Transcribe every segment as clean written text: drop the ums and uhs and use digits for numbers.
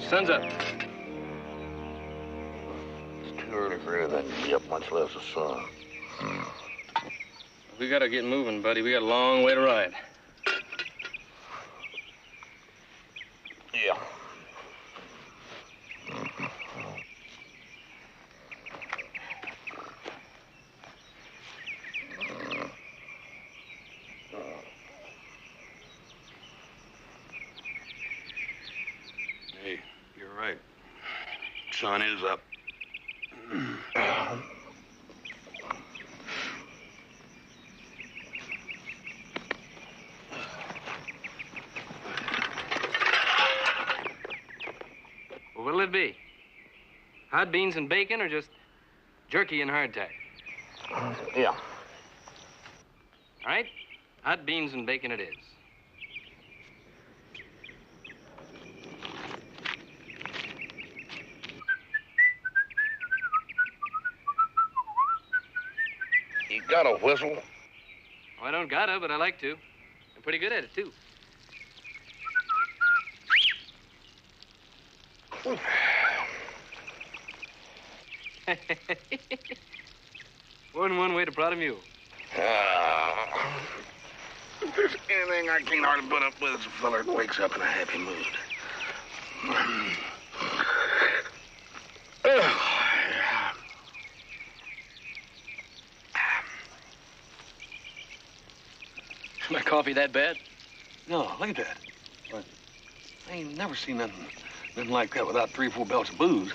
sun's up. It's too early for anything to be up, much less the sun. We gotta get moving, buddy. We got a long way to ride. Yeah. Hey, you're right. Sun is up. Well, what'll it be? Hot beans and bacon or just jerky and hardtack? Yeah. All right, hot beans and bacon it is. You got a whistle? Oh, I don't gotta, but I like to. I'm pretty good at it, too. One way to prod a mule. If there's anything I can't hardly put up with, it's a feller that wakes up in a happy mood. Is my coffee that bad? No, look at that. I ain't never seen nothing like that without 3 or 4 belts of booze.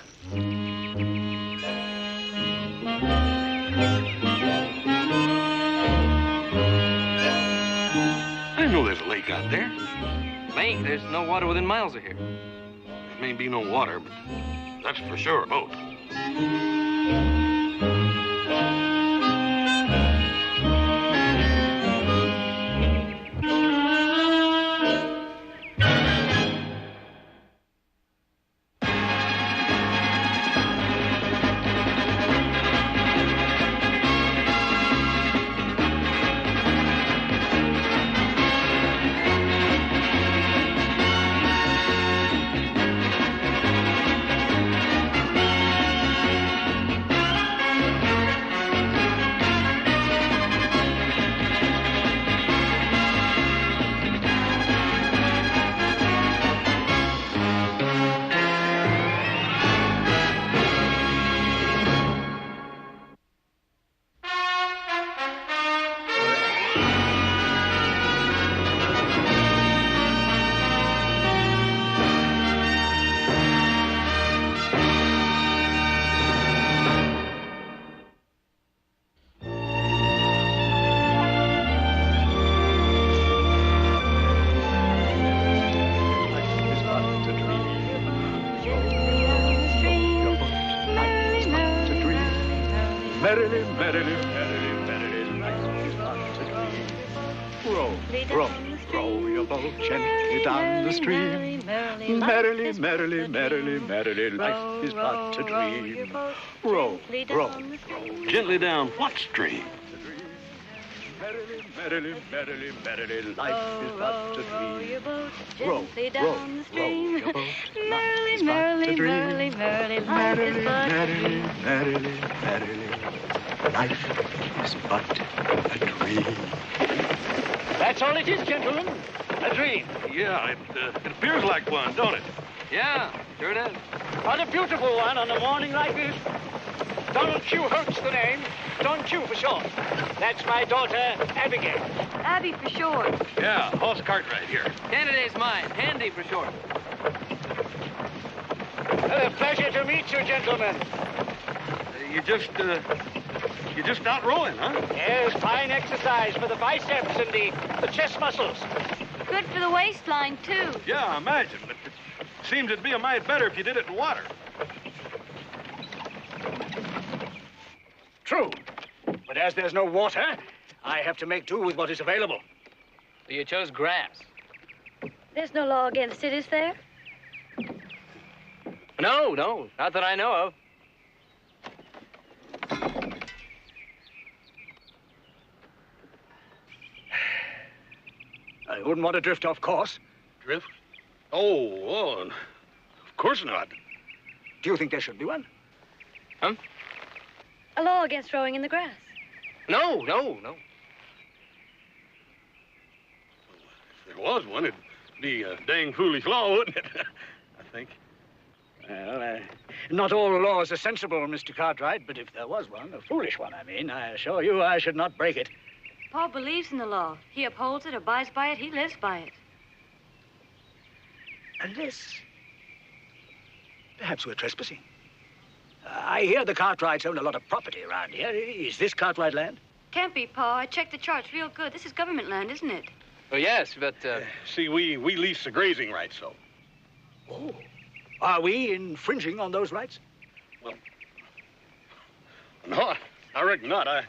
I know there's a lake out there. Lake? There's no water within miles of here. There may be no water, but that's for sure a boat. Merrily, merrily, merrily, merrily, life is but a dream. Row, row, row your boat gently down the stream. Merrily, merrily, merrily, merrily, life is but a dream. Row, row, row Gently down what stream? Merrily, merrily, merrily, merrily, life is but a dream. Row, row, row your boat. Merrily, merrily, merrily, merrily, life is but a dream. Merrily, merrily, life is but a dream. That's all it is, gentlemen. A dream. Yeah, it appears like one, don't it? Yeah, sure does. What a beautiful one on a morning like this. Donald Q. Hurt's the name. Don Q for short. That's my daughter, Abigail. Abby for short. Yeah, horse cart right here. Canada's mine. Handy for short. A pleasure to meet you, gentlemen. You just out rowing, huh? Yes, fine exercise for the biceps and the chest muscles. Good for the waistline, too. Yeah, I imagine, but it seems it'd be a mite better if you did it in water. True. But as there's no water, I have to make do with what is available. You chose grass. There's no law against it, is there? No, not that I know of. I wouldn't want to drift off course. Drift? Oh, of Of course not. Do you think there should be one? Huh? A law against rowing in the grass. No. If there was one, it'd be a dang foolish law, wouldn't it? I think. Well, not all laws are sensible, Mr. Cartwright, but if there was one, a foolish one, I mean, I assure you I should not break it. Paul believes in the law. He upholds it, abides by it, he lives by it. Unless... perhaps we're trespassing. I hear the Cartwrights own a lot of property around here. Is this Cartwright land? Can't be, Pa. I checked the charts real good. This is government land, isn't it? Oh, yes, but, See, we lease the grazing rights, so. Oh. Are we infringing on those rights? Well, no, I reckon not. I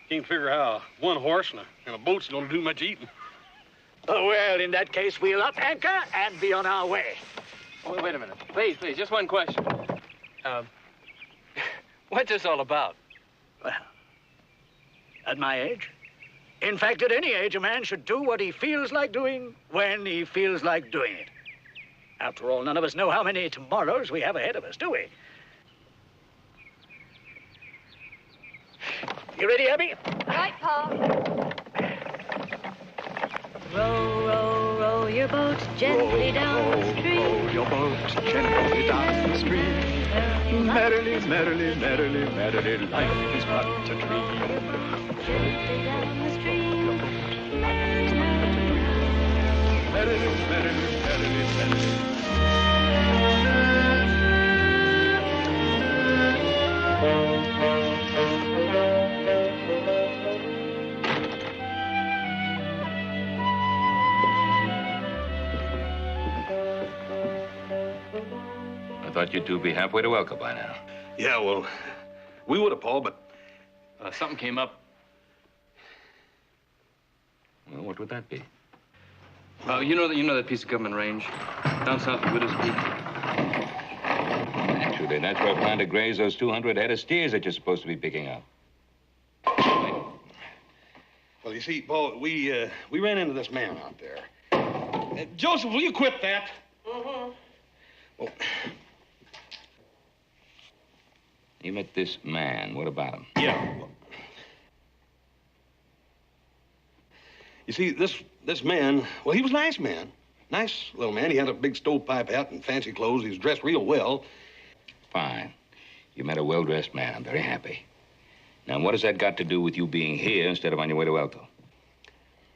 can't figure how one horse and a boat's going to do much eating. Oh, well, in that case, we'll up anchor and be on our way. Oh, wait a minute. Please, just one question. What's this all about? Well, at my age, in fact, at any age, a man should do what he feels like doing when he feels like doing it. After all, none of us know how many tomorrows we have ahead of us, do we? You ready, Abby? Right, Pa. Row, row, row your boat gently down the stream. Row your boat gently down the stream. Merrily, merrily, merrily, merrily, life is but a dream. Gently down the stream. Merrily, merrily, merrily, merrily. I thought you two would be halfway to Elko by now. Yeah, well, we would have, Paul, but... Something came up. Well, what would that be? You know that piece of government range down south of Widow's Peak? Naturally, that's where I plan to graze those 200 head of steers that you're supposed to be picking up. Well, you see, Paul, we ran into this man out there. Joseph, will you quit that? Mm-hmm. Well... You met this man. What about him? Yeah. Well, you see, this man, well, he was a nice man. Nice little man. He had a big stovepipe hat and fancy clothes. He was dressed real well. Fine. You met a well-dressed man. I'm very happy. Now, what has that got to do with you being here instead of on your way to Elko?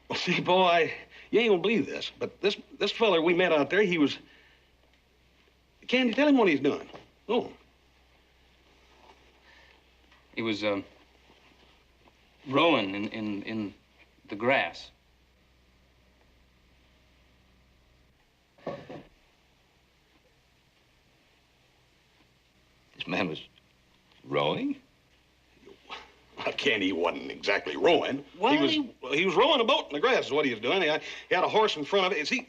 Well, see, boy, you ain't gonna believe this, but this feller we met out there, he was... Candy, tell him what he's doing. Oh. He was, rowing in the grass. This man was rowing? Well, Candy wasn't exactly rowing. What? He was rowing a boat in the grass is what he was doing. He had a horse in front of it. See,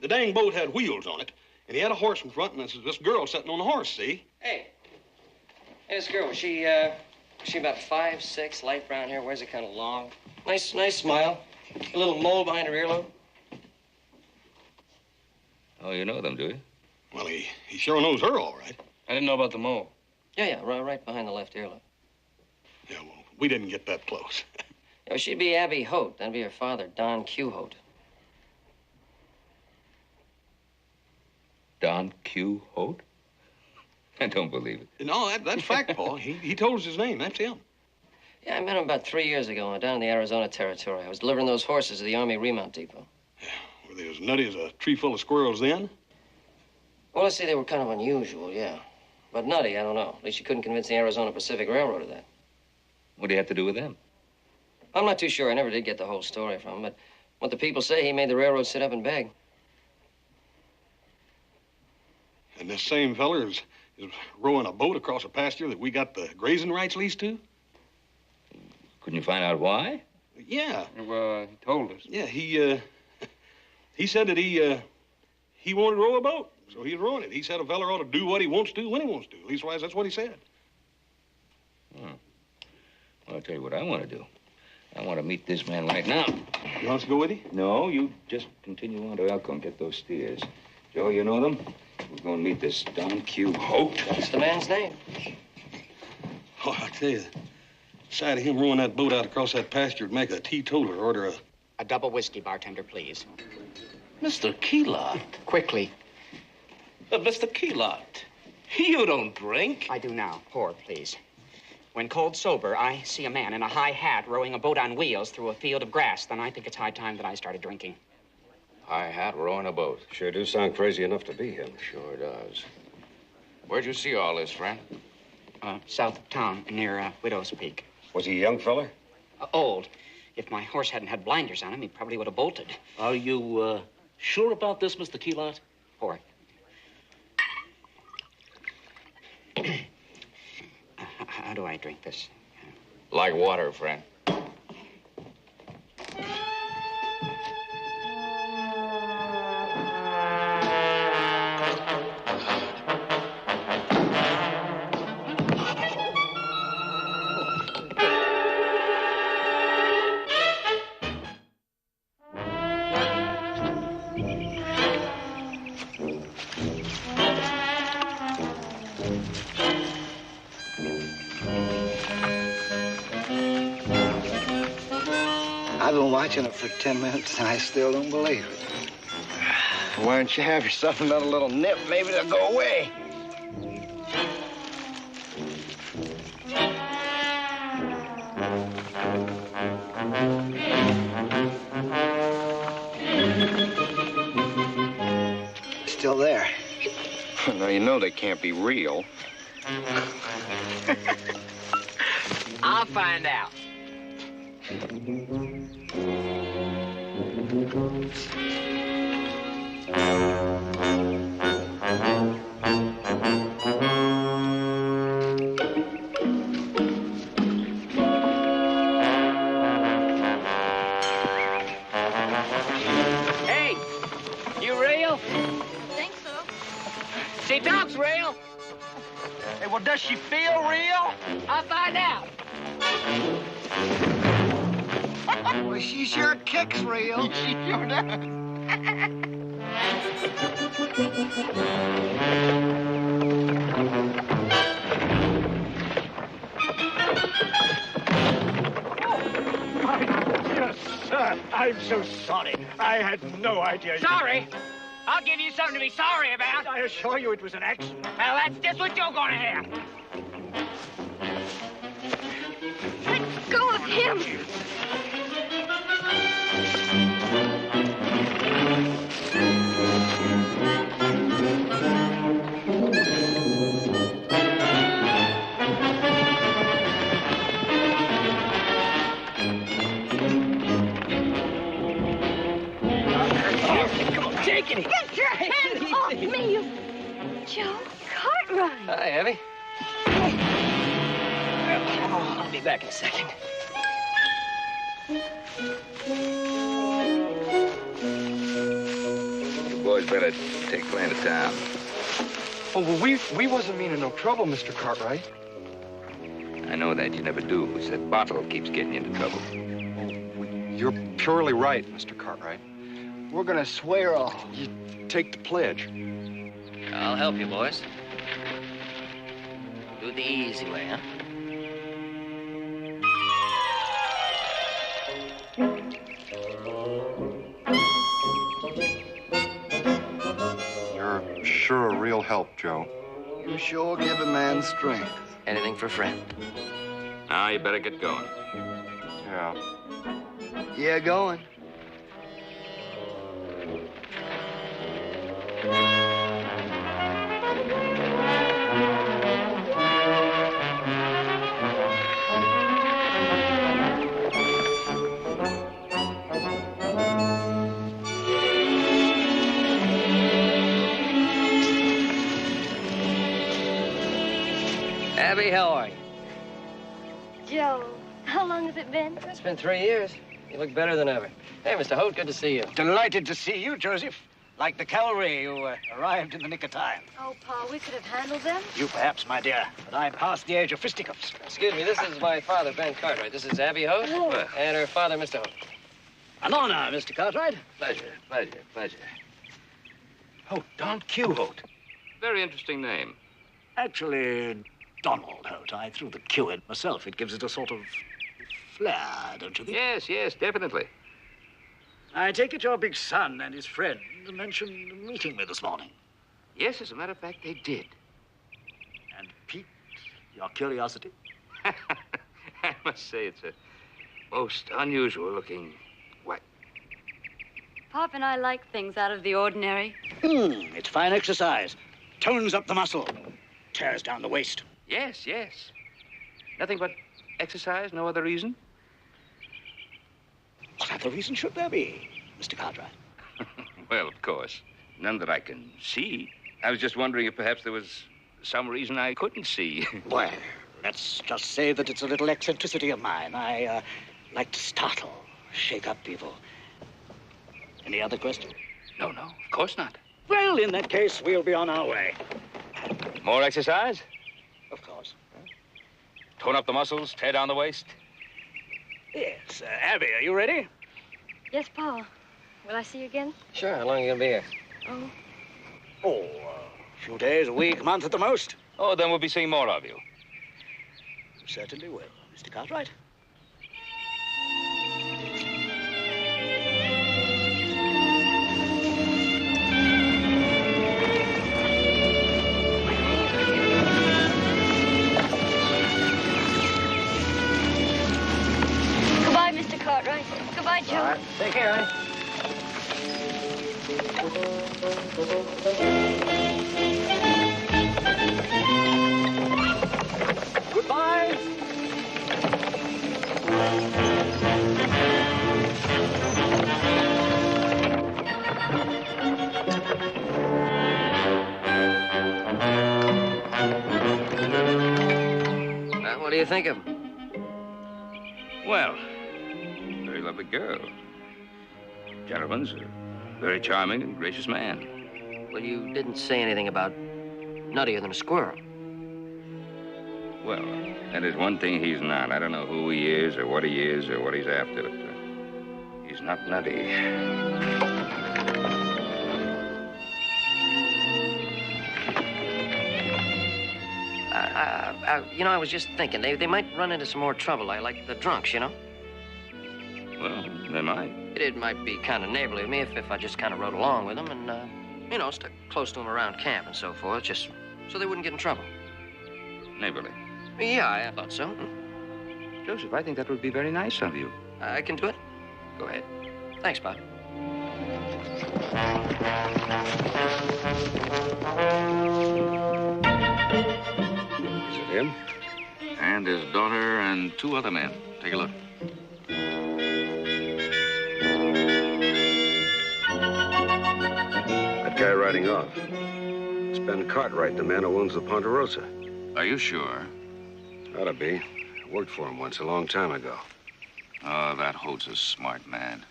the dang boat had wheels on it, and he had a horse in front, and this girl sitting on the horse, see? Hey, this girl, was she about 5'6", light brown hair, wears it kind of long. Nice smile. A little mole behind her earlobe. Oh, you know them, do you? Well, he sure knows her all right. I didn't know about the mole. Yeah, right behind the left earlobe. Yeah, well, we didn't get that close. You know, she'd be Abby Hote. That'd be her father, Don Q. Hote. Don Q. Hote? I don't believe it. No, that's fact, Paul. He told us his name. That's him. Yeah, I met him about 3 years ago down in the Arizona Territory. I was delivering those horses to the Army Remount Depot. Yeah, were they as nutty as a tree full of squirrels then? Well, let's say they were kind of unusual, yeah. But nutty, I don't know. At least you couldn't convince the Arizona Pacific Railroad of that. What do you have to do with them? I'm not too sure. I never did get the whole story from him, but what the people say, he made the railroad sit up and beg. And this same feller is rowing a boat across a pasture that we got the grazing rights leased to? Couldn't you find out why? Yeah. Well, he told us. Yeah, he said that he wanted to row a boat, so he's rowing it. He said a feller ought to do what he wants to when he wants to. Leastwise, that's what he said. Well, I'll tell you what I want to do. I want to meet this man right now. You want us to go with you? No, you just continue on to Elko and get those steers. Joe, you know them? We're going to meet this Don Q. Hope. That's the man's name. Oh, I tell you, the sight of him rowing that boat out across that pasture would make a teetotaler order A double whiskey, bartender, please. Mr. Keelot. Quickly. Mr. Keelot, you don't drink. I do now. Pour, please. When cold sober, I see a man in a high hat rowing a boat on wheels through a field of grass, then I think it's high time that I started drinking. High hat, rowing a boat. Sure do sound crazy enough to be him. Sure does. Where'd you see all this, friend? South of town, near Widow's Peak. Was he a young feller? Old. If my horse hadn't had blinders on him, he probably would have bolted. Are you, sure about this, Mr. Keelot? Pour. How do I drink this? Like water, friend. I've been watching it for 10 minutes, and I still don't believe it. Why don't you have yourself another little nip? Maybe they'll go away. Still there. Now, you know they can't be real. I'll find out. Hey, you real? Think so. She talks real. Hey, well, does she feel real? I'll find out. Well, she sure kicks real. She sure does. Yes, sir. I'm so sorry. I had no idea. Sorry? I'll give you something to be sorry about. I assure you it was an accident. Well, that's just what you're gonna have. Let go of him. Take it. Get your hands off me, you... Joe Cartwright. Hi, Abby. I'll be back in a second. You boys better take plan to town. Oh, well, we wasn't meaning no trouble, Mr. Cartwright. I know that. You never do. It's that bottle keeps getting you into trouble. You're purely right, Mr. Cartwright. We're gonna swear off. You take the pledge. I'll help you, boys. Do it the easy way, huh? You're sure a real help, Joe. You sure give a man strength. Anything for a friend. Now you better get going. Yeah. Yeah, going. Abby, how are you? Joe, how long has it been? It's been 3 years. You look better than ever. Hey, Mr. Holt, good to see you. Delighted to see you, Joseph. Like the cavalry, you arrived in the nick of time. Oh, Pa, we could have handled them. You perhaps, my dear, but I'm past the age of fisticuffs. Excuse me, this is my father, Ben Cartwright. This is Abby Holt, and her father, Mr. Holt. An honor, Mr. Cartwright. Pleasure, pleasure, pleasure. Oh, Don Q. Holt. Very interesting name. Actually, Donald Holt. I threw the Q in myself. It gives it a sort of flair, don't you think? Yes, definitely. I take it your big son and his friend mentioned meeting me this morning. Yes, as a matter of fact, they did. And piqued your curiosity? I must say it's a most unusual-looking what? Pop and I like things out of the ordinary. It's fine exercise. Tones up the muscle. Tears down the waist. Yes. Nothing but exercise, no other reason? What other reason should there be, Mr. Cartwright? Well, of course. None that I can see. I was just wondering if perhaps there was some reason I couldn't see. Well, let's just say that it's a little eccentricity of mine. I like to startle, shake up people. Any other questions? No, of course not. Well, in that case, we'll be on our way. More exercise? Of course. Tone up the muscles, tear down the waist? Yes. Abby, are you ready? Yes, Pa. Will I see you again? Sure. How long are you going to be here? A few days, a week, month at the most. Oh, then we'll be seeing more of you. Certainly will, Mr. Cartwright. Goodbye, Mr. Cartwright. Goodbye, Joe. All right. Take care, eh? Goodbye. What do you think of him? Well, very lovely girl. Gentleman's a very charming and gracious man. Well, you didn't say anything about nuttier than a squirrel. Well, that is one thing he's not. I don't know who he is or what he's after, but he's not nutty. I was just thinking, they might run into some more trouble, like the drunks, you know? Well, they might. It might be kind of neighborly of me if I just kind of rode along with them and, stuck close to them around camp and so forth, just so they wouldn't get in trouble. Neighborly. Yeah, I thought so. Joseph, I think that would be very nice of you. I can do it? Go ahead. Thanks, Bob. Is it him? And his daughter and two other men. Take a look. That guy riding off. It's Ben Cartwright, the man who owns the Ponderosa. Are you sure? Ought to be. I worked for him once a long time ago. Oh, that Holt's a smart man.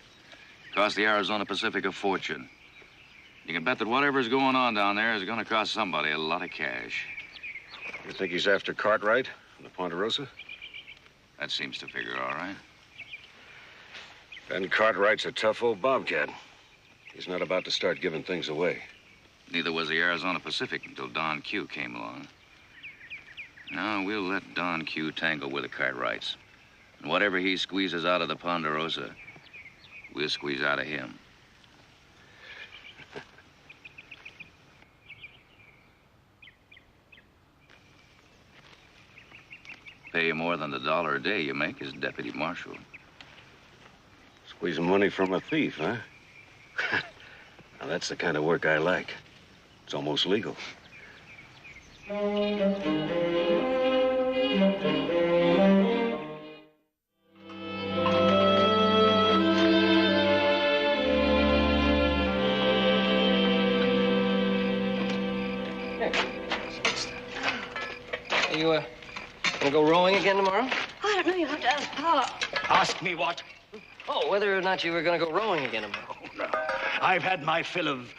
Cost the Arizona Pacific a fortune. You can bet that whatever's going on down there is going to cost somebody a lot of cash. You think he's after Cartwright and the Ponderosa? That seems to figure all right. Ben Cartwright's a tough old bobcat. He's not about to start giving things away. Neither was the Arizona Pacific until Don Q came along. Now, we'll let Don Q tangle with the Cartwrights. And whatever he squeezes out of the Ponderosa, we'll squeeze out of him. Pay you more than the $1 a day you make as deputy marshal. Squeezing money from a thief, huh? Now, that's the kind of work I like. It's almost legal. You, gonna go rowing again tomorrow? I don't know. You'll have to ask Pa. Ask me what? Oh, whether or not you were gonna go rowing again tomorrow. Oh, no. I've had my fill of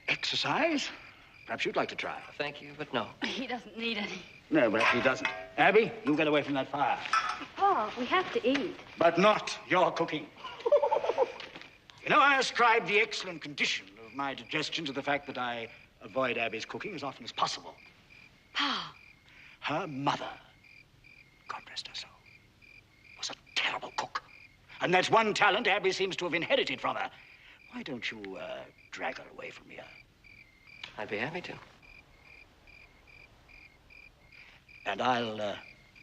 exercise. Perhaps you'd like to try. Thank you, but no. He doesn't need any. No, perhaps he doesn't. Abby, you get away from that fire. Pa, we have to eat. But not your cooking. You know, I ascribe the excellent condition of my digestion to the fact that I avoid Abby's cooking as often as possible. Pa. Her mother, God rest her soul, was a terrible cook. And that's one talent Abby seems to have inherited from her. Why don't you drag her away from here? I'd be happy to. And I'll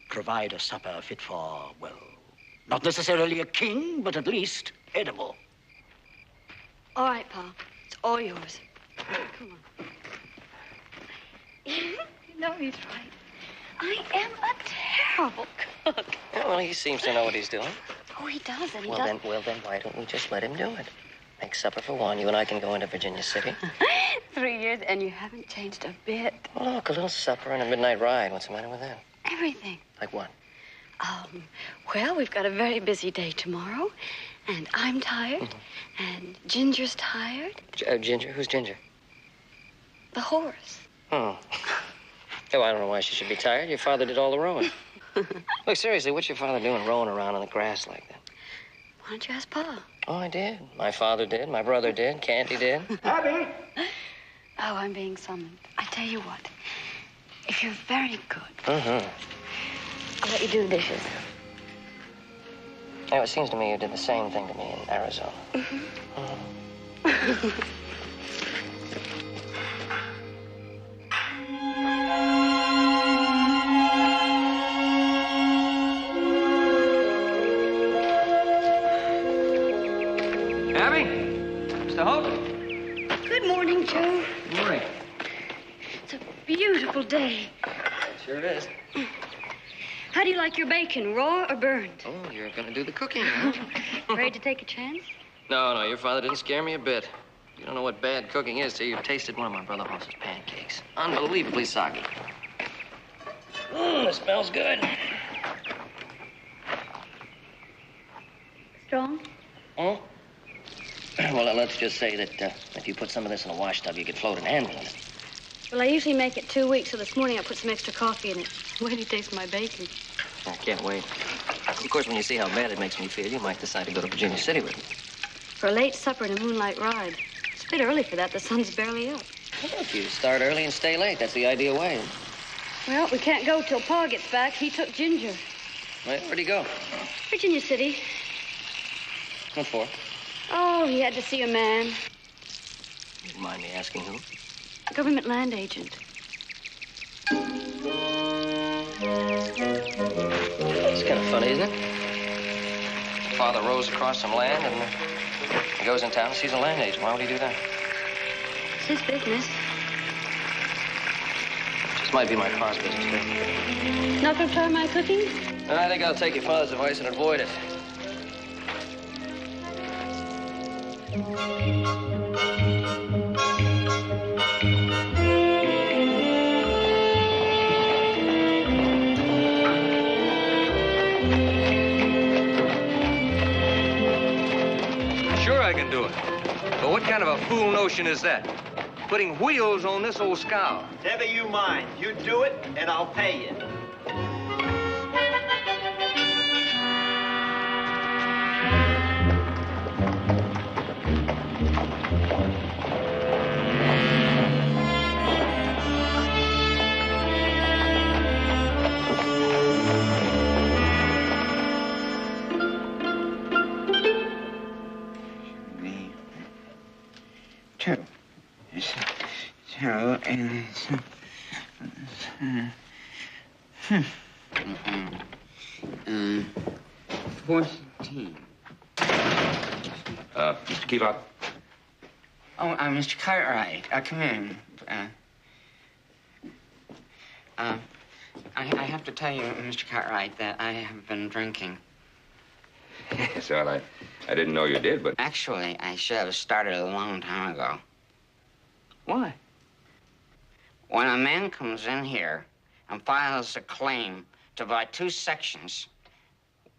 provide a supper fit for, well, not necessarily a king, but at least edible. All right, Pa. It's all yours. Come on. You know he's right. I am a terrible cook. Yeah, well, he seems to know what he's doing. Oh, he does, and he Well, then, why don't we just let him do it? Make supper for one. You and I can go into Virginia City. 3 years, and you haven't changed a bit. Well, look, a little supper and a midnight ride. What's the matter with that? Everything. Like what? Well, we've got a very busy day tomorrow, and I'm tired, and Ginger's tired. Ginger? Who's Ginger? The horse. Oh. Oh, I don't know why she should be tired. Your father did all the rowing. Look, seriously, what's your father doing rowing around on the grass like that? Why don't you ask Pa? Oh, I did. My father did. My brother did. Canty did. Abby! Oh, I'm being summoned. I tell you what, if you're very good, I'll let you do the dishes. Oh, it seems to me you did the same thing to me in Arizona. Abby? Mr. Hope? Good morning, Joe. Good morning. It's a beautiful day. Sure is. How do you like your bacon, raw or burned? Oh, you're gonna do the cooking, huh? Afraid to take a chance? No, your father didn't scare me a bit. You don't know what bad cooking is till you've tasted one of my brother Hoss's pancakes. Unbelievably soggy. It smells good. Strong? Oh? Well, let's just say that if you put some of this in a wash tub, you could float an handle in it. Well, I usually make it 2 weeks, so this morning I put some extra coffee in it. Wait till you taste my bacon. I can't wait. Of course, when you see how bad it makes me feel, you might decide to go to Virginia City with me. For a late supper and a moonlight ride. It's a bit early for that. The sun's barely up. Well, if you start early and stay late, that's the ideal way. Well, we can't go till Pa gets back. He took Ginger. Where'd he go? Virginia City. What for? Oh, he had to see a man. You don't mind me asking who? Government land agent. It's kind of funny, isn't it? Father rows across some land and he goes in town and sees a land agent. Why would he do that? It's his business. Just might be my pa's business, too. Not gonna try my cooking? I think I'll take your father's advice and avoid it. Sure I can do it. But what kind of a fool notion is that? Putting wheels on this old scow. Never you mind. You do it, and I'll pay you. And 14. Mr. Keelot? Oh, Mr. Cartwright, come in. I have to tell you, Mr. Cartwright, that I have been drinking. Yes, well, I didn't know you did, but... Actually, I should have started a long time ago. Why? When a man comes in here and files a claim to buy 2 sections,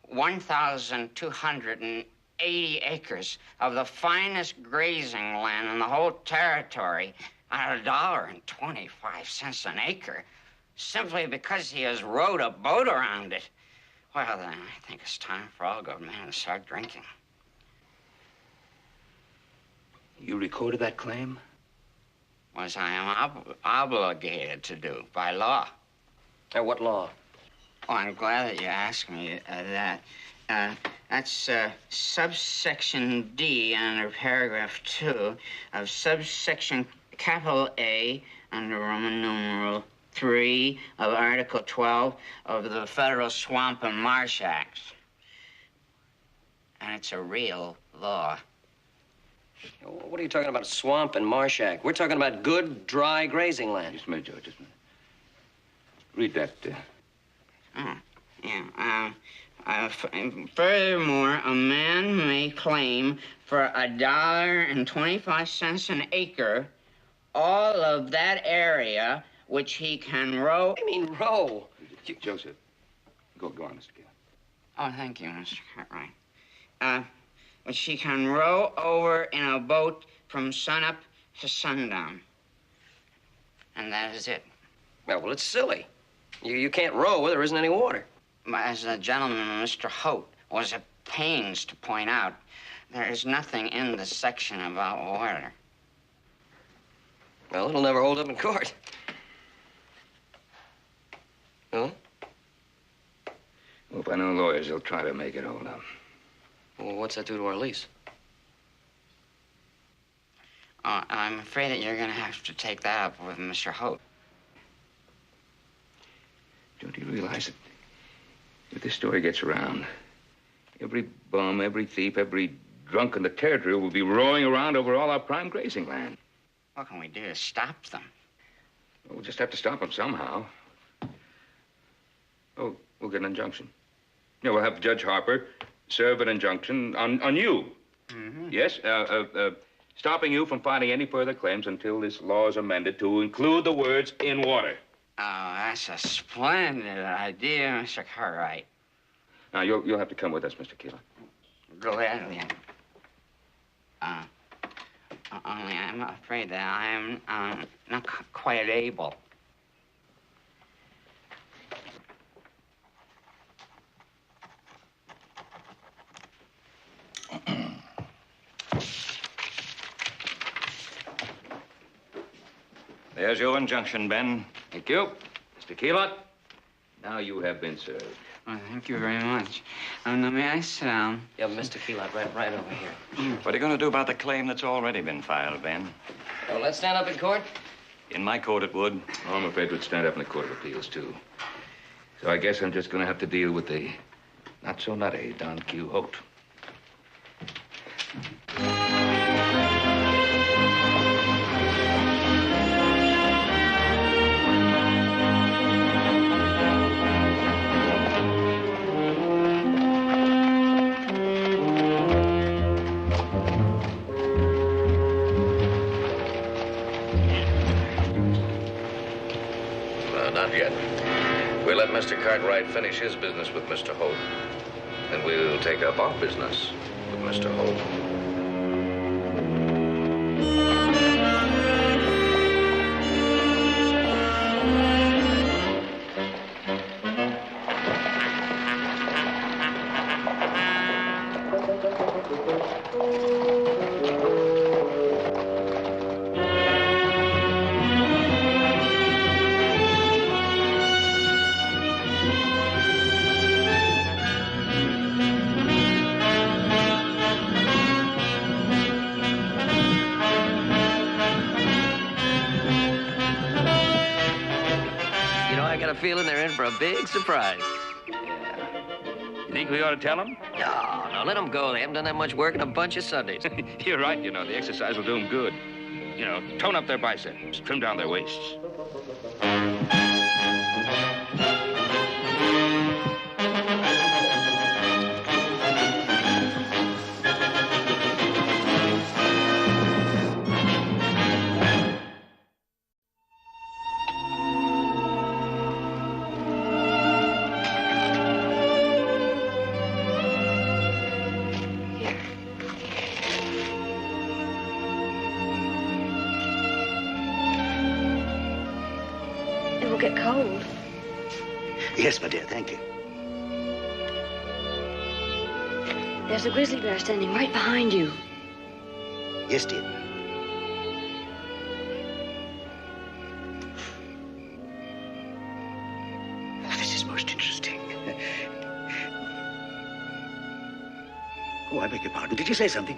1,280 acres of the finest grazing land in the whole territory at $1.25 an acre, simply because he has rowed a boat around it, well, then I think it's time for all good men to start drinking. You recorded that claim? as I am obligated to do by law. What law? Oh, I'm glad that you asked me that. That's subsection D under paragraph 2 of subsection capital A under Roman numeral 3 of Article 12 of the Federal Swamp and Marsh Act. And it's a real law. What are you talking about, Swamp and Marsh Act? We're talking about good, dry grazing land. Just a minute, George, just a minute. Read that. Oh, yeah. Furthermore, a man may claim for $1.25 an acre all of that area which he can row. I mean, row. Joseph, go on, Mr. Gill. Oh, thank you, Mr. Cartwright. Which he can row over in a boat from sunup to sundown. And that is it. Well, it's silly. You can't row where there isn't any water. As the gentleman, Mr. Holt, was at pains to point out, there is nothing in this section about water. Well, it'll never hold up in court. Huh? Well, if I know lawyers, they'll try to make it hold up. Well, what's that do to our lease? I'm afraid that you're going to have to take that up with Mr. Holt. Don't you realize that if this story gets around, every bum, every thief, every drunk in the territory will be rowing around over all our prime grazing land? What can we do to stop them? We'll just have to stop them somehow. Oh, we'll get an injunction. Yeah, we'll have Judge Harper serve an injunction on you. Mm-hmm. Yes, stopping you from filing any further claims until this law is amended to include the words "in water." Oh, that's a splendid idea, Mr. Cartwright. Now, you'll have to come with us, Mr. Keeler. Gladly. Only I'm afraid that I am not quite able. There's your injunction, Ben. Thank you. Mr. Keeler, now you have been served. Well, thank you very much. Now, may I sit down? Yeah, Mr. Keelat, right over here. What are you going to do about the claim that's already been filed, Ben? Oh, let's stand up in court? In my court, it would. Oh, I'm afraid we'd stand up in the Court of Appeals, too. So I guess I'm just going to have to deal with the not-so-nutty Don Q. Holt. Not yet. We'll let Mr. Cartwright finish his business with Mr. Holt. Then we'll take up our business with Mr. Holt. Feeling they're in for a big surprise. You think we ought to tell them? No, let them go. They haven't done that much work in a bunch of Sundays. You're right, you know. The exercise will do them good. You know, tone up their biceps, trim down their waists. Get cold. Yes, my dear, thank you. There's a grizzly bear standing right behind you. Yes, dear. Oh, I beg your pardon. Did you say something?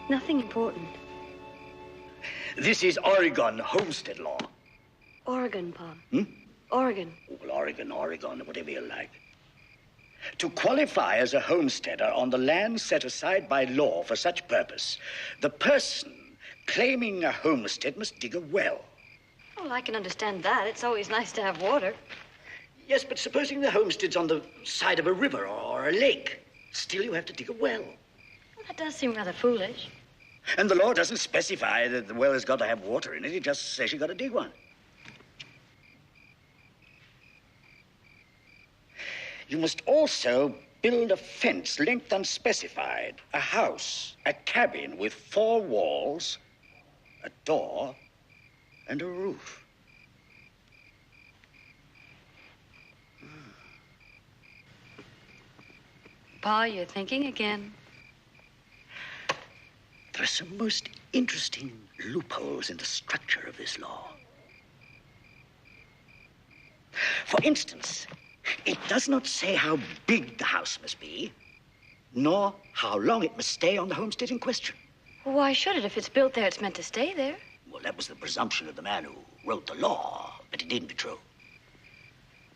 Nothing important. This is Oregon homestead law. Oregon, Pa. Hmm? Oregon. Oh, well, Oregon, whatever you like. To qualify as a homesteader on the land set aside by law for such purpose, the person claiming a homestead must dig a well. Well, I can understand that. It's always nice to have water. Yes, but supposing the homestead's on the side of a river or a lake, still you have to dig a well. Well, that does seem rather foolish. And the law doesn't specify that the well has got to have water in it. It just says you've got to dig one. You must also build a fence, length unspecified, a house, a cabin with 4 walls, a door, and a roof. Pa, you're thinking again. There are some most interesting loopholes in the structure of this law. For instance, it does not say how big the house must be, nor how long it must stay on the homestead in question. Well, why should it? If it's built there, it's meant to stay there. Well, that was the presumption of the man who wrote the law, but it needn't be true.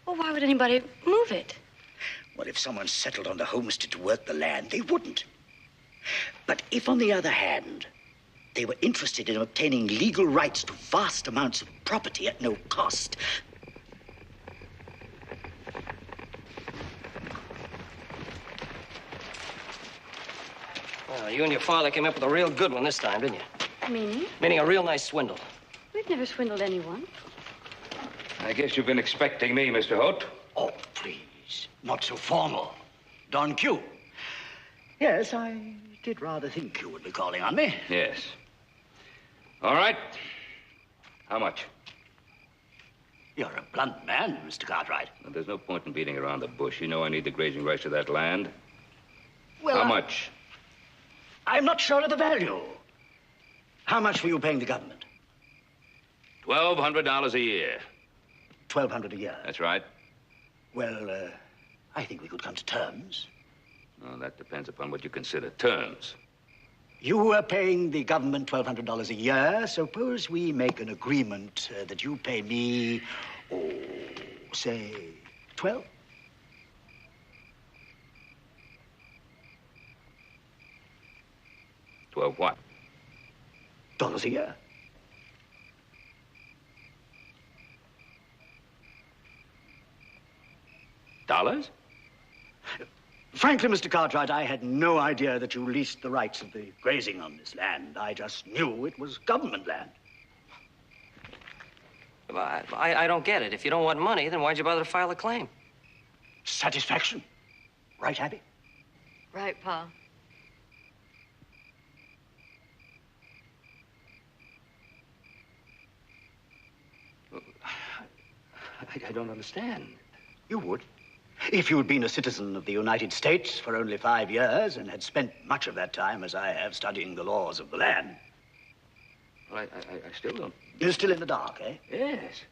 Well, why would anybody move it? Well, if someone settled on the homestead to work the land, they wouldn't. But if, on the other hand, they were interested in obtaining legal rights to vast amounts of property at no cost, Well, you and your father came up with a real good one this time, didn't you? Meaning? Meaning a real nice swindle. We've never swindled anyone. I guess you've been expecting me, Mr. Holt. Oh, please, not so formal. Don Q. Yes, I did rather think you would be calling on me. Yes. All right. How much? You're a blunt man, Mr. Cartwright. Well, there's no point in beating around the bush. You know I need the grazing rights to that land. Well, How much? I'm not sure of the value. How much were you paying the government? $1,200 a year. $1,200 a year. That's right. Well, I think we could come to terms. Well, that depends upon what you consider terms. You were paying the government $1,200 a year. Suppose we make an agreement that you pay me, say, 12? 12 what? Dollars a year. Dollars? Frankly, Mr. Cartwright, I had no idea that you leased the rights of the grazing on this land. I just knew it was government land. I don't get it. If you don't want money, then why'd you bother to file a claim? Satisfaction. Right, Abby? Right, Pa. I don't understand. You would. If you'd been a citizen of the United States for only 5 years and had spent much of that time, as I have, studying the laws of the land. Well, I still don't. You're still in the dark, eh? Yes.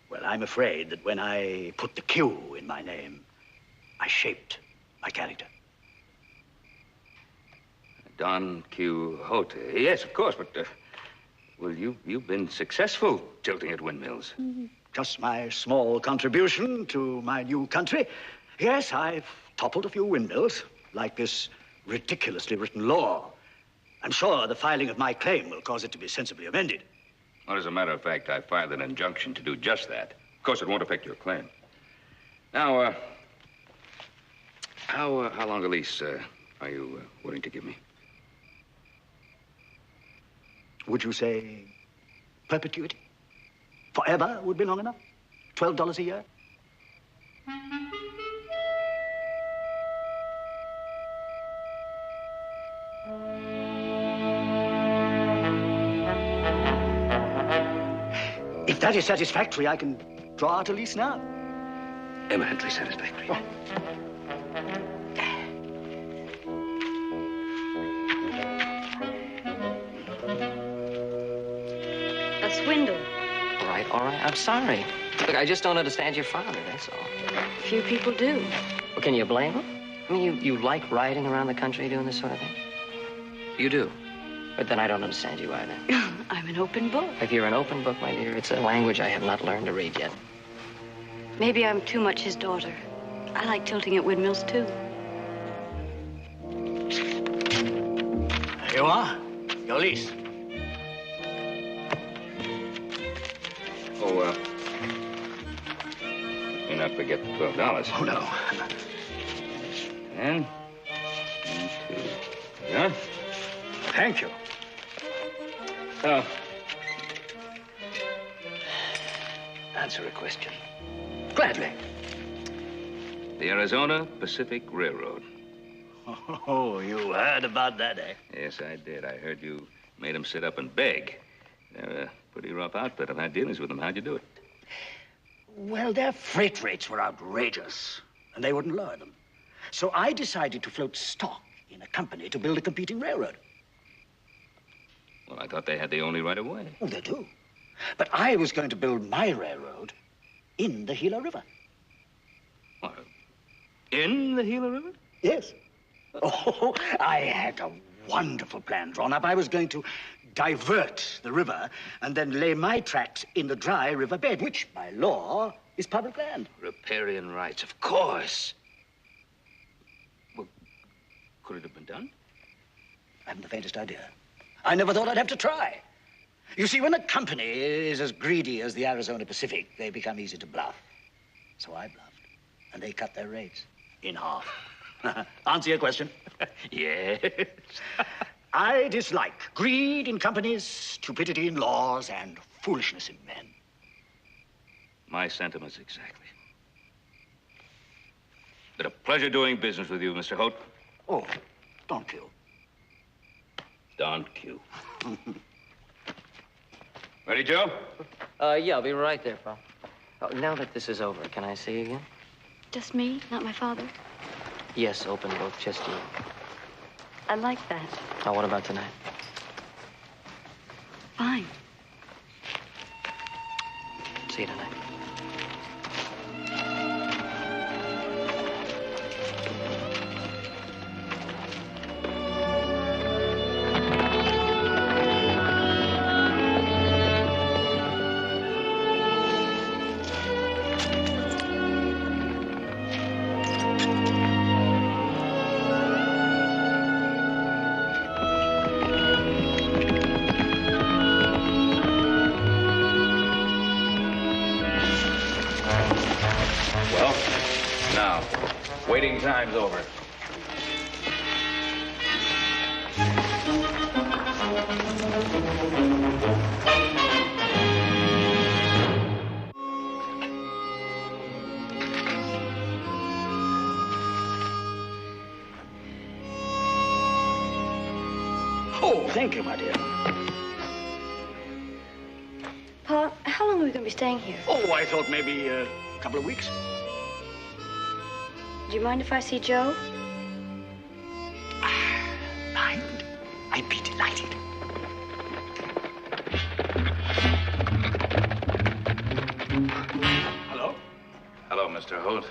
Well, I'm afraid that when I put the Q in my name, I shaped my character. Don Q. Holt. Yes, of course, but, well, you've been successful tilting at windmills. Just my small contribution to my new country. Yes, I've toppled a few windmills, like this ridiculously written law. I'm sure the filing of my claim will cause it to be sensibly amended. Well, as a matter of fact, I filed an injunction to do just that. Of course, it won't affect your claim. Now, how long a lease are you willing to give me? Would you say perpetuity? Forever would be long enough? $12 a year? If that is satisfactory, I can draw out a lease now. Eminently satisfactory. Oh. A swindle. All right, I'm sorry. Look, I just don't understand your father, that's all. Few people do. Well, can you blame him? I mean, you like riding around the country doing this sort of thing? You do. But then I don't understand you either. I'm an open book. If you're an open book, my dear, it's a language I have not learned to read yet. Maybe I'm too much his daughter. I like tilting at windmills, too. Here you are. Your lease. Oh, do not forget the $12. Oh, no. And 1, 2. Yeah? Thank you. Oh. Answer a question. Gladly. The Arizona Pacific Railroad. Oh, you heard about that, eh? Yes, I did. I heard you made them sit up and beg. They're a pretty rough outfit. I've had dealings with them. How'd you do it? Well, their freight rates were outrageous, and they wouldn't lower them. So I decided to float stock in a company to build a competing railroad. Well, I thought they had the only right of way. Oh, they do. But I was going to build my railroad in the Gila River. What? In the Gila River? Yes. Oh, I had a wonderful plan drawn up. I was going to divert the river and then lay my tracks in the dry riverbed, which, by law, is public land. Riparian rights, of course. Well, could it have been done? I haven't the faintest idea. I never thought I'd have to try. You see, when a company is as greedy as the Arizona Pacific, they become easy to bluff. So I bluffed, and they cut their rates in half. Answer your question? Yes. I dislike greed in companies, stupidity in laws, and foolishness in men. My sentiments exactly. Been a pleasure doing business with you, Mr. Holt. Oh, don't you? Don Q. Ready, Joe? Yeah, I'll be right there, Paul. Oh, now that this is over, can I see you again? Just me, not my father. Yes, open book, just you. I like that. Oh, what about tonight? Fine. See you tonight. Waiting time's over. Oh, thank you, my dear. Pa, how long are we going to be staying here? Oh, I thought maybe a couple of weeks. Do you mind if I see Joe? Mind? I'd be delighted. Hello? Hello, Mr. Holt.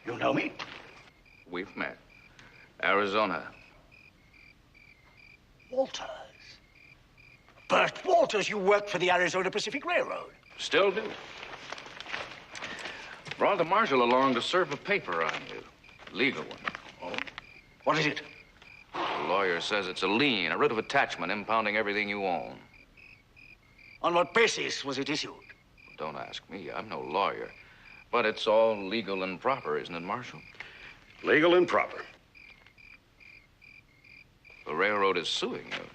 You know me? We've met. Arizona. Walters. Bert Walters, you work for the Arizona Pacific Railroad. Still do. Brought the marshal along to serve a paper on you. Legal one. Oh? What is it? The lawyer says it's a lien, a writ of attachment impounding everything you own. On what basis was it issued? Don't ask me. I'm no lawyer. But it's all legal and proper, isn't it, Marshal? Legal and proper. The railroad is suing you.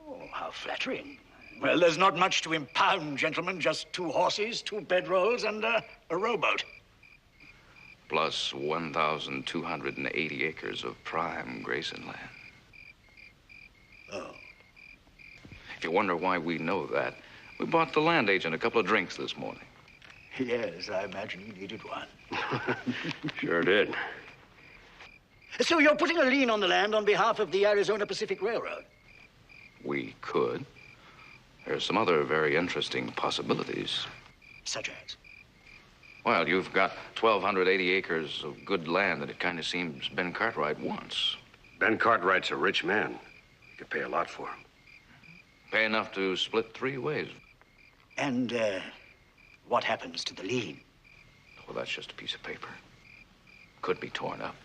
Oh, how flattering. Well, there's not much to impound, gentlemen. Just 2 horses, 2 bedrolls, and a rowboat. Plus 1,280 acres of prime grazing land. Oh. If you wonder why we know that, we bought the land agent a couple of drinks this morning. Yes, I imagine he needed one. Sure did. So you're putting a lien on the land on behalf of the Arizona Pacific Railroad? We could. There's some other very interesting possibilities. Such as? Well, you've got 1,280 acres of good land that it kind of seems Ben Cartwright wants. Ben Cartwright's a rich man. You could pay a lot for him. Pay enough to split 3 ways. And, what happens to the lien? Well, that's just a piece of paper. Could be torn up.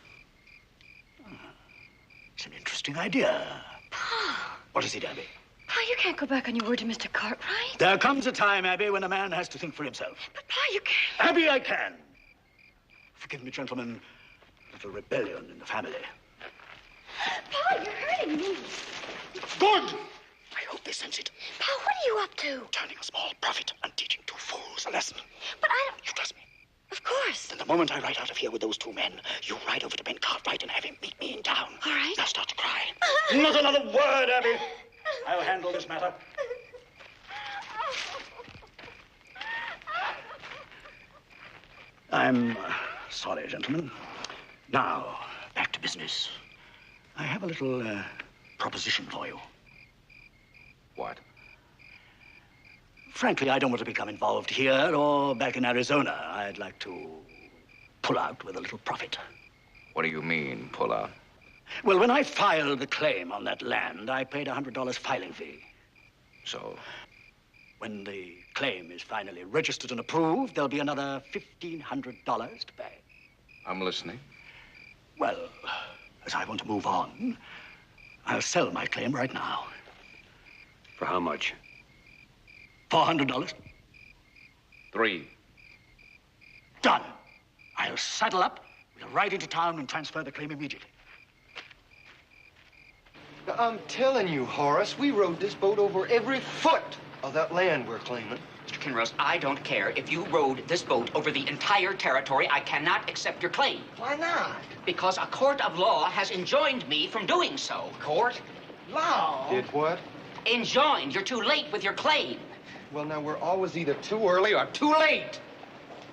It's an interesting idea. Pa! What is it, Abby? Pa, you can't go back on your word to Mr. Cartwright. There comes a time, Abby, when a man has to think for himself. But, Pa, you can't. Abby, I can. Forgive me, gentlemen. A little rebellion in the family. Pa, you're hurting me. Good! I hope they sense it. Pa, what are you up to? Turning a small profit and teaching 2 fools a lesson. But I don't... You trust me? Of course. Then the moment I ride out of here with those 2 men, you ride over to Ben Cartwright and have him meet me in town. All right. Now start to cry. Not another word, Abby. I'll handle this matter. I'm sorry, gentlemen. Now, back to business. I have a little proposition for you. What? Frankly, I don't want to become involved here or back in Arizona. I'd like to pull out with a little profit. What do you mean, pull out? Well, when I filed the claim on that land, I paid $100 filing fee. So? When the claim is finally registered and approved, there'll be another $1,500 to pay. I'm listening. Well, as I want to move on, I'll sell my claim right now. For how much? $400. 3. Done. I'll saddle up, we'll ride into town and transfer the claim immediately. I'm telling you, Horace, we rode this boat over every foot of that land we're claiming. Mr. Kinross, I don't care. If you rode this boat over the entire territory, I cannot accept your claim. Why not? Because a court of law has enjoined me from doing so. Court? Law? Did what? Enjoined. You're too late with your claim. Well, now, we're always either too early or too late.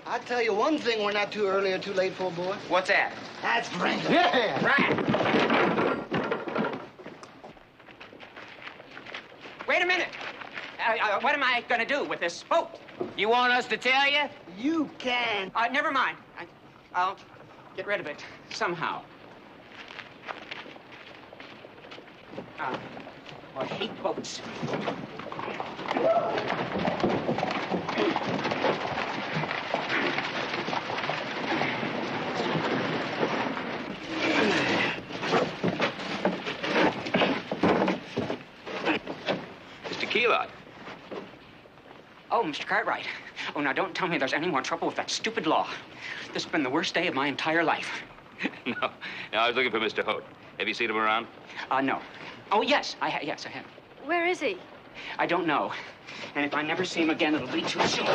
I tell you one thing we're not too early or too late for, boy. What's that? That's drinking. Yeah. Right. Wait a minute. What am I going to do with this boat? You want us to tell you? You can. Never mind. I'll get rid of it somehow. I hate boats. Mr. Keylott. Oh, Mr. Cartwright. Oh, now don't tell me there's any more trouble with that stupid law. This has been the worst day of my entire life. No, I was looking for Mr. Holt. Have you seen him around? No. Oh, yes, I have. Where is he? I don't know. And if I never see him again, it'll be too soon.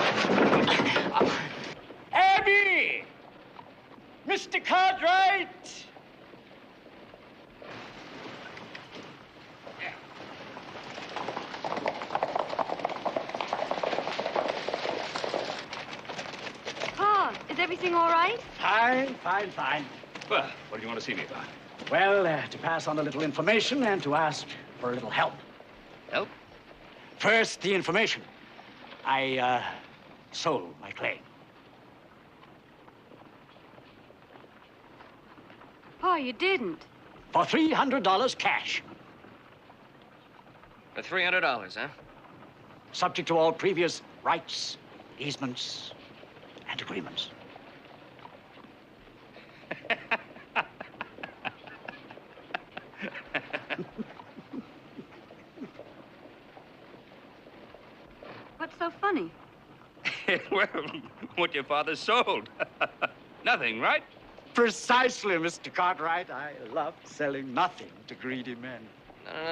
Abby! Mr. Cartwright! Pa, is everything all right? Fine. Well, what do you want to see me about? Well, to pass on a little information and to ask for a little help. Help? First, the information. I, sold my claim. Pa, you didn't. For $300 cash. For $300, huh? Subject to all previous rights, easements, and agreements. What's so funny? Well, what your father sold. Nothing, right? Precisely, Mr. Cartwright. I love selling nothing to greedy men.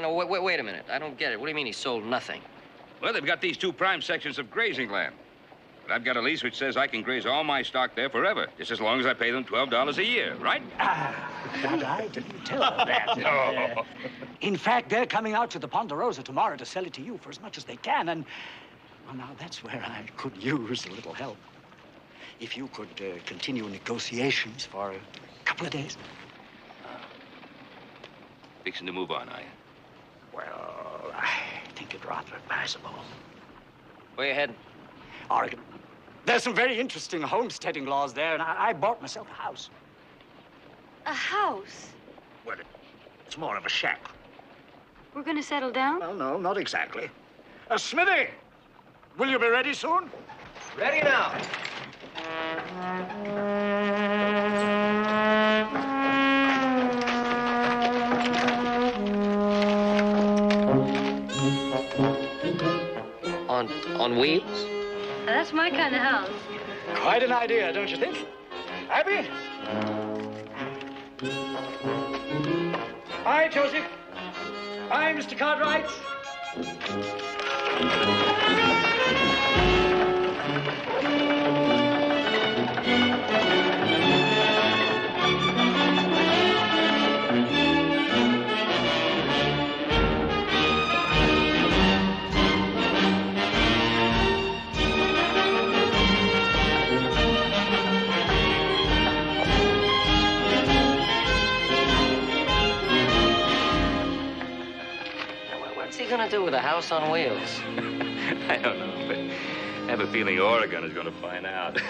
No, wait a minute. I don't get it. What do you mean he sold nothing? Well, they've got these 2 prime sections of grazing land. But I've got a lease which says I can graze all my stock there forever, just as long as I pay them $12 a year, right? But I didn't tell her that. No. In fact, they're coming out to the Ponderosa tomorrow to sell it to you for as much as they can, and... Well, now, that's where I could use a little help. If you could continue negotiations for a couple of days. Fixing to move on, are you? Well, I think it rather advisable. Where you heading? Oregon. There's some very interesting homesteading laws there, and I bought myself a house. A house? Well, it's more of a shack. We're going to settle down? Well, no, not exactly. Smithy, will you be ready soon? Ready now. On wheels? That's my kind of house. Quite an idea, don't you think? Abby? Hi, Joseph. Hi, Mr. Cartwright. What's he gonna do with a house on wheels? I don't know, but I have a feeling Oregon is going to find out.